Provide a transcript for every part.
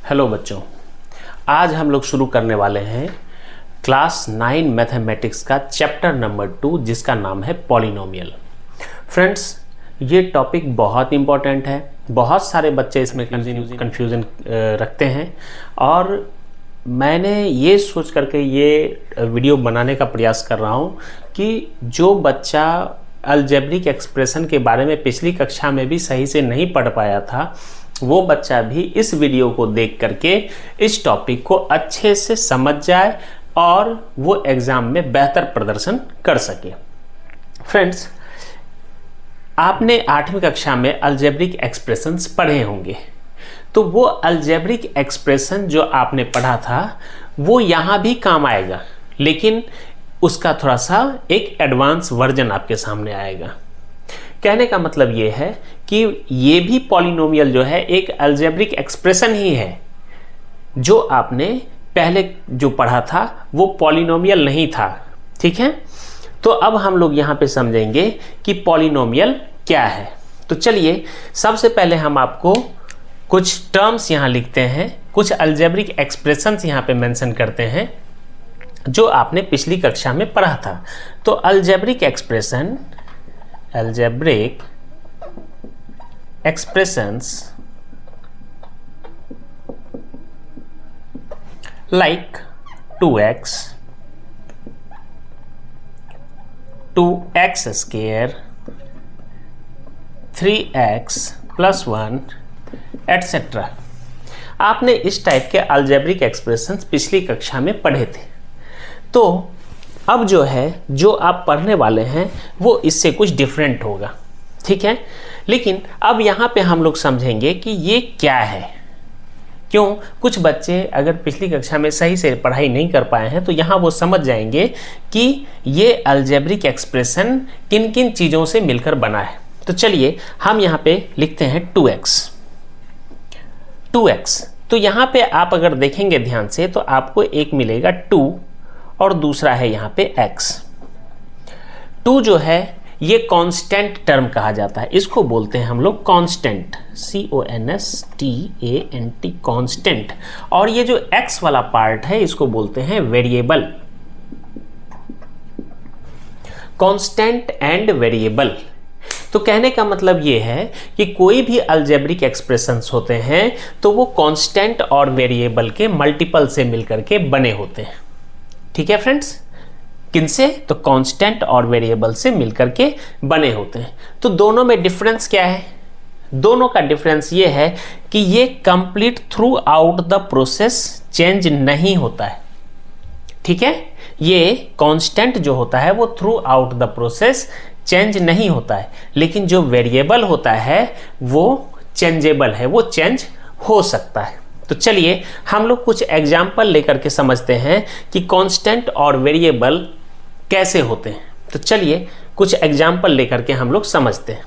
Hello बच्चों, आज हम लोग शुरू करने वाले हैं क्लास 9 मैथमेटिक्स का चैप्टर नंबर 2 जिसका नाम है पॉलिनोमियल। फ्रेंड्स, ये टॉपिक बहुत इंपॉर्टेंट है। बहुत सारे बच्चे इसमें कन्फ्यूजन रखते हैं और मैंने ये सोच करके ये वीडियो बनाने का प्रयास कर रहा हूँ कि जो बच्चा अलजेब्रिक एक्सप्रेशन के बारे में पिछली कक्षा में भी सही से नहीं पढ़ पाया था, वो बच्चा भी इस वीडियो को देख करके इस टॉपिक को अच्छे से समझ जाए और वो एग्ज़ाम में बेहतर प्रदर्शन कर सके। फ्रेंड्स, आपने 8वीं कक्षा में अलजेब्रिक एक्सप्रेशंस पढ़े होंगे, तो वो अलजेब्रिक एक्सप्रेशन जो आपने पढ़ा था वो यहाँ भी काम आएगा, लेकिन उसका थोड़ा सा एक एडवांस वर्जन आपके सामने आएगा। कहने का मतलब ये है कि ये भी पॉलिनोमियल जो है एक अलजेब्रिक एक्सप्रेशन ही है। जो आपने पहले जो पढ़ा था वो पॉलिनोमियल नहीं था, ठीक है। तो अब हम लोग यहाँ पे समझेंगे कि पॉलिनोमियल क्या है। तो चलिए सबसे पहले हम आपको कुछ टर्म्स यहाँ लिखते हैं, कुछ अलजेब्रिक एक्सप्रेशंस यहाँ पे मेंशन करते हैं जो आपने पिछली कक्षा में पढ़ा था। तो algebraic expressions like 2x, 2x square, 3x plus 1 etc. आपने इस टाइप के अलजेब्रिक एक्सप्रेशंस पिछली कक्षा में पढ़े थे। तो अब जो है जो आप पढ़ने वाले हैं वो इससे कुछ डिफरेंट होगा, ठीक है। लेकिन अब यहाँ पे हम लोग समझेंगे कि ये क्या है। क्यों? कुछ बच्चे अगर पिछली कक्षा में सही से पढ़ाई नहीं कर पाए हैं तो यहाँ वो समझ जाएंगे कि ये अलजेब्रिक एक्सप्रेशन किन किन चीज़ों से मिलकर बना है। तो चलिए हम यहाँ पे लिखते हैं 2x। तो यहाँ पे आप अगर देखेंगे ध्यान से तो आपको एक मिलेगा 2 और दूसरा है यहाँ पे x। 2 जो है ये कांस्टेंट टर्म कहा जाता है, इसको बोलते हैं हम लोग कांस्टेंट, CONSTANT, कांस्टेंट। और ये जो x वाला पार्ट है इसको बोलते हैं वेरिएबल, कांस्टेंट एंड वेरिएबल। तो कहने का मतलब ये है कि कोई भी अलजेब्रिक एक्सप्रेशंस होते हैं तो वो कांस्टेंट और वेरिएबल के मल्टीपल से मिलकर के बने होते हैं, ठीक है फ्रेंड्स। किनसे? तो कांस्टेंट और वेरिएबल से मिलकर के बने होते हैं। तो दोनों में डिफरेंस क्या है? दोनों का डिफरेंस ये है कि ये complete through out the process change नहीं होता है, ठीक है। ये कांस्टेंट जो होता है वो through out the process change नहीं होता है, लेकिन जो वेरिएबल होता है वो चेंजेबल है, वो चेंज हो सकता है। तो चलिए हम लोग कुछ एग्जाम्पल लेकर के समझते हैं कि कांस्टेंट और वेरिएबल कैसे होते हैं। तो चलिए कुछ एग्जाम्पल लेकर के हम लोग समझते हैं।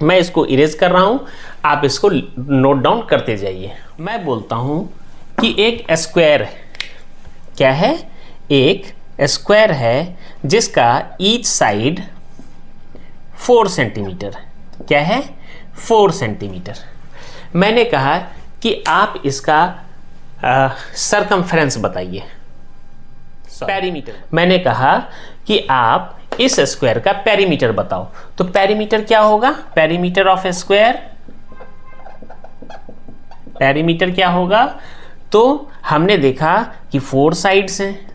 मैं इसको इरेज कर रहा हूं, आप इसको नोट डाउन करते जाइए। मैं बोलता हूं कि एक स्क्वायर है, क्या है? एक स्क्वायर है जिसका ईच साइड 4 सेंटीमीटर है। क्या है? 4 सेंटीमीटर। मैंने कहा कि आप इसका सरकमफ्रेंस बताइए, पेरीमीटर। मैंने कहा कि आप इस स्क्वायर का पेरीमीटर बताओ। तो पेरीमीटर क्या होगा? पेरीमीटर ऑफ स्क्वायर, पेरीमीटर क्या होगा? तो हमने देखा कि 4 साइड्स हैं,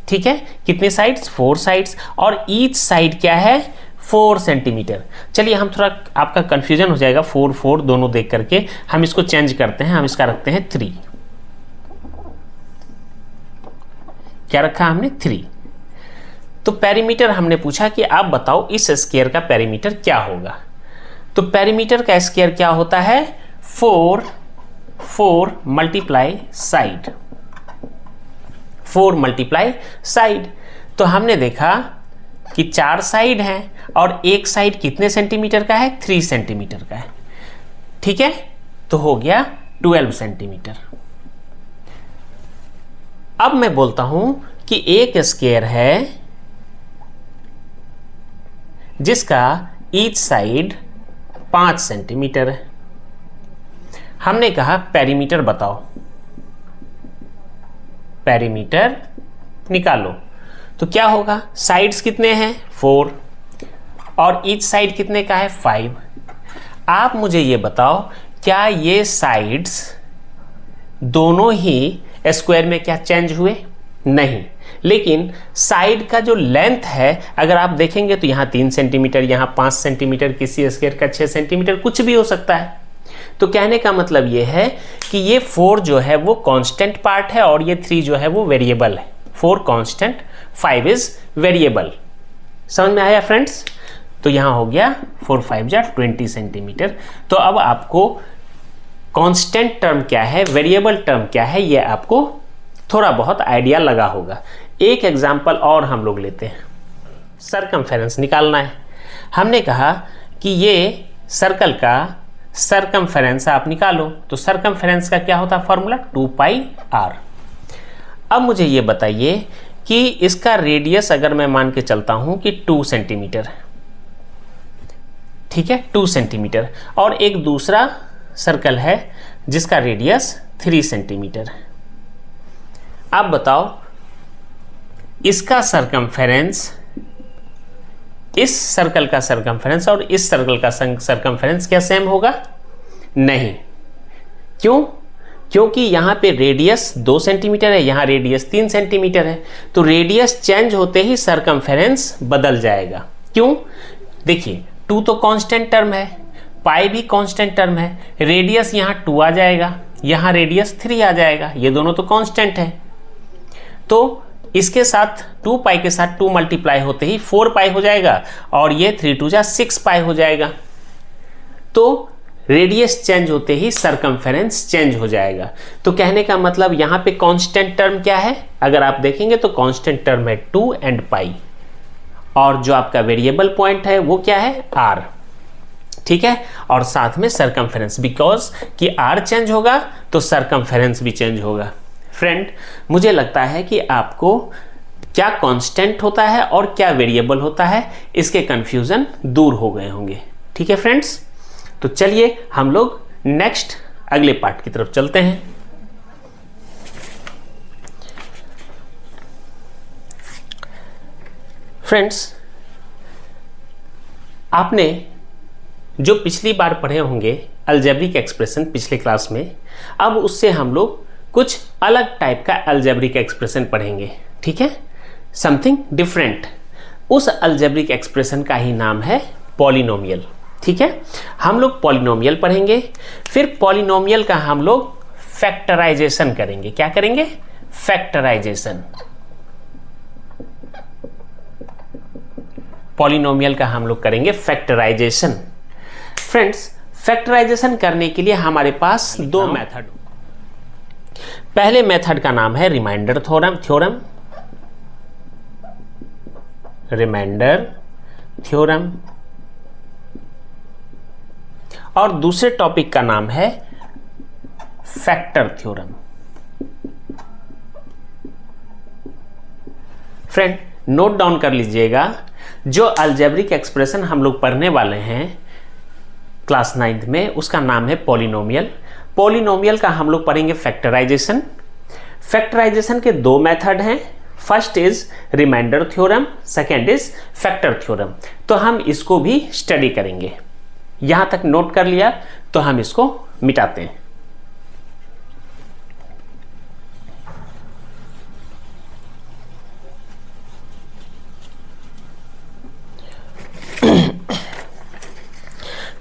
ठीक है। कितने साइड्स? 4 साइड्स। और ईच साइड क्या है? 4 सेंटीमीटर। चलिए हम थोड़ा, आपका कंफ्यूजन हो जाएगा 4 4 दोनों देख करके, हम इसको चेंज करते हैं, हम इसका रखते हैं 3। क्या रखा हमने? 3। तो पेरीमीटर हमने पूछा कि आप बताओ इस स्क्वायर का पेरीमीटर क्या होगा। तो पेरीमीटर का स्क्वायर क्या होता है? 4 मल्टीप्लाई साइड, 4 मल्टीप्लाई साइड। तो हमने देखा कि 4 साइड हैं और एक साइड कितने सेंटीमीटर का है? 3 सेंटीमीटर का है, ठीक है। तो हो गया 12 सेंटीमीटर। अब मैं बोलता हूं कि एक स्क्वायर है जिसका ईच साइड 5 सेंटीमीटर है। हमने कहा पेरीमीटर बताओ, पेरीमीटर निकालो। तो क्या होगा, साइड्स कितने हैं 4 और ईच साइड कितने का है 5। आप मुझे ये बताओ, क्या ये साइड्स दोनों ही स्क्वायर में क्या चेंज हुए? नहीं, लेकिन साइड का जो लेंथ है अगर आप देखेंगे तो यहाँ 3 सेंटीमीटर, यहाँ 5 सेंटीमीटर, किसी स्क्वायर का 6 सेंटीमीटर, कुछ भी हो सकता है। तो कहने का मतलब ये है कि ये 4 जो है वो कांस्टेंट पार्ट है और ये 3 जो है वो वेरिएबल है। 4 कांस्टेंट, 5 इज वेरिएबल। समझ में आया फ्रेंड्स? तो यहाँ हो गया 4 5 जा 20 सेंटीमीटर। तो अब आपको कांस्टेंट टर्म क्या है, वेरिएबल टर्म क्या है, ये आपको थोड़ा बहुत आइडिया लगा होगा। एक एग्जांपल और हम लोग लेते हैं, सरकमफेरेंस निकालना है। हमने कहा कि ये सर्कल का सरकमफेरेंस आप निकालो। तो सरकमफेरेंस का क्या होता है फॉर्मूला, 2πr। अब मुझे ये बताइए कि इसका रेडियस अगर मैं मान के चलता हूं कि 2 सेंटीमीटर, ठीक है 2 सेंटीमीटर, और एक दूसरा सर्कल है जिसका रेडियस 3 सेंटीमीटर। अब बताओ इसका सरकमफेरेंस, इस सर्कल का सरकमफेरेंस और इस सर्कल का सरकमफेरेंस क्या सेम होगा? नहीं। क्यों? क्योंकि यहाँ पे रेडियस 2 सेंटीमीटर है, यहाँ रेडियस 3 सेंटीमीटर है। तो रेडियस चेंज होते ही सरकमफेरेंस बदल जाएगा। क्यों? देखिए 2 तो कांस्टेंट टर्म है, पाई भी कांस्टेंट टर्म है, रेडियस यहाँ 2 आ जाएगा, यहाँ रेडियस 3 आ जाएगा, ये दोनों तो कांस्टेंट है। तो इसके साथ 2 पाई के साथ 2 मल्टीप्लाई होते ही 4 पाई हो जाएगा और ये 3 2 जा 6 पाई हो जाएगा। तो रेडियस चेंज होते ही सरकमफेरेंस चेंज हो जाएगा। तो कहने का मतलब यहाँ पे कांस्टेंट टर्म क्या है, अगर आप देखेंगे तो कांस्टेंट टर्म है 2 एंड पाई, और जो आपका वेरिएबल पॉइंट है वो क्या है r, ठीक है। और साथ में सरकमफेरेंस, बिकॉज कि r चेंज होगा तो सरकमफेरेंस भी चेंज होगा। फ्रेंड, मुझे लगता है कि आपको क्या कांस्टेंट होता है और क्या वेरिएबल होता है इसके कंफ्यूजन दूर हो गए होंगे। ठीक है फ्रेंड्स, तो चलिए हम लोग नेक्स्ट अगले पार्ट की तरफ चलते हैं। फ्रेंड्स, आपने जो पिछली बार पढ़े होंगे अलजेब्रिक एक्सप्रेशन पिछले क्लास में, अब उससे हम लोग कुछ अलग टाइप का अलजेब्रिक एक्सप्रेशन पढ़ेंगे। ठीक है, समथिंग डिफरेंट। उस अलजेब्रिक एक्सप्रेशन का ही नाम है पॉलिनोमियल। ठीक है, हम लोग पॉलिनोमियल पढ़ेंगे, फिर पॉलिनोमियल का हम लोग फैक्टराइजेशन करेंगे। क्या करेंगे? फैक्टराइजेशन। पॉलिनोमियल का हम लोग करेंगे फैक्टराइजेशन। फ्रेंड्स, फैक्टराइजेशन करने के लिए हमारे पास दो मेथड। पहले मेथड का नाम है रिमाइंडर थ्योरम, रिमाइंडर थ्योरम, और दूसरे टॉपिक का नाम है factor theorem. Friend, note down कर लीजिएगा, जो अलजेब्रिक एक्सप्रेशन हम लोग पढ़ने वाले हैं क्लास 9th में, उसका नाम है पॉलिनोमियल। पॉलिनोमियल का हम लोग पढ़ेंगे फैक्टराइजेशन। फैक्टराइजेशन के दो मेथड हैं, first is remainder theorem, second is factor theorem. तो हम इसको भी स्टडी करेंगे। यहां तक नोट कर लिया तो हम इसको मिटाते हैं।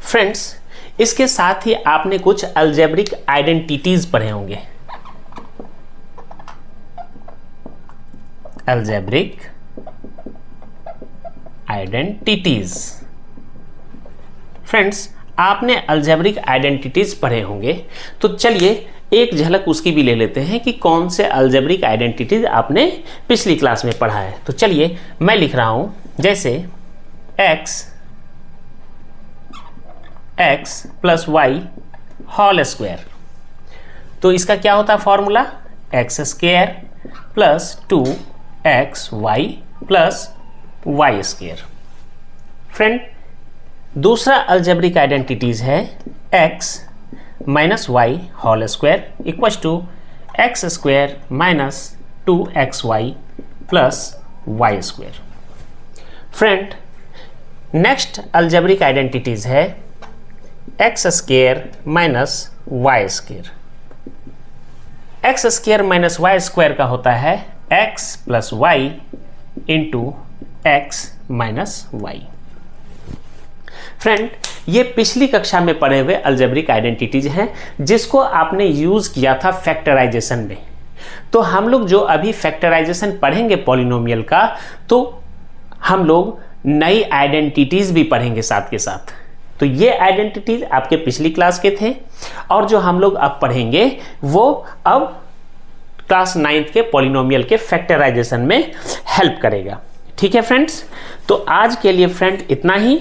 फ्रेंड्स, इसके साथ ही आपने कुछ अलजेब्रिक आइडेंटिटीज पढ़े होंगे। Algebraic identities. फ्रेंड्स, आपने अलजेब्रिक आइडेंटिटीज पढ़े होंगे, तो चलिए एक झलक उसकी भी ले लेते हैं कि कौन से अलजेब्रिक आइडेंटिटीज आपने पिछली क्लास में पढ़ा है। तो चलिए मैं लिख रहा हूं, जैसे x plus y whole square. तो इसका क्या होता है formula? X square plus 2xy plus y square. Friend, दूसरा अलजेब्रिक आइडेंटिटीज है x minus y whole square equal to x square minus 2xy plus y square. Friend, next algebraic identities है x square minus y square. X square minus y square का होता है x plus y into x minus y. Friend, ये पिछली कक्षा में पढ़े हुए अलजेब्रिक आइडेंटिटीज हैं जिसको आपने यूज किया था फैक्टराइजेशन में। तो हम लोग जो अभी फैक्टराइजेशन पढ़ेंगे पॉलिनोमियल का, तो हम लोग नई आइडेंटिटीज भी पढ़ेंगे साथ के साथ। तो ये आइडेंटिटीज आपके पिछली क्लास के थे और जो हम लोग अब पढ़ेंगे वो अब क्लास 9th के पॉलिनोमियल के फैक्टराइजेशन में हेल्प करेगा। ठीक है फ्रेंड्स, तो आज के लिए फ्रेंड इतना ही,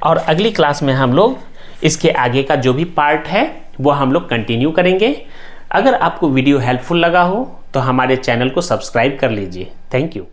और अगली क्लास में हम लोग इसके आगे का जो भी पार्ट है वो हम लोग कंटिन्यू करेंगे। अगर आपको वीडियो हेल्पफुल लगा हो तो हमारे चैनल को सब्सक्राइब कर लीजिए। Thank you.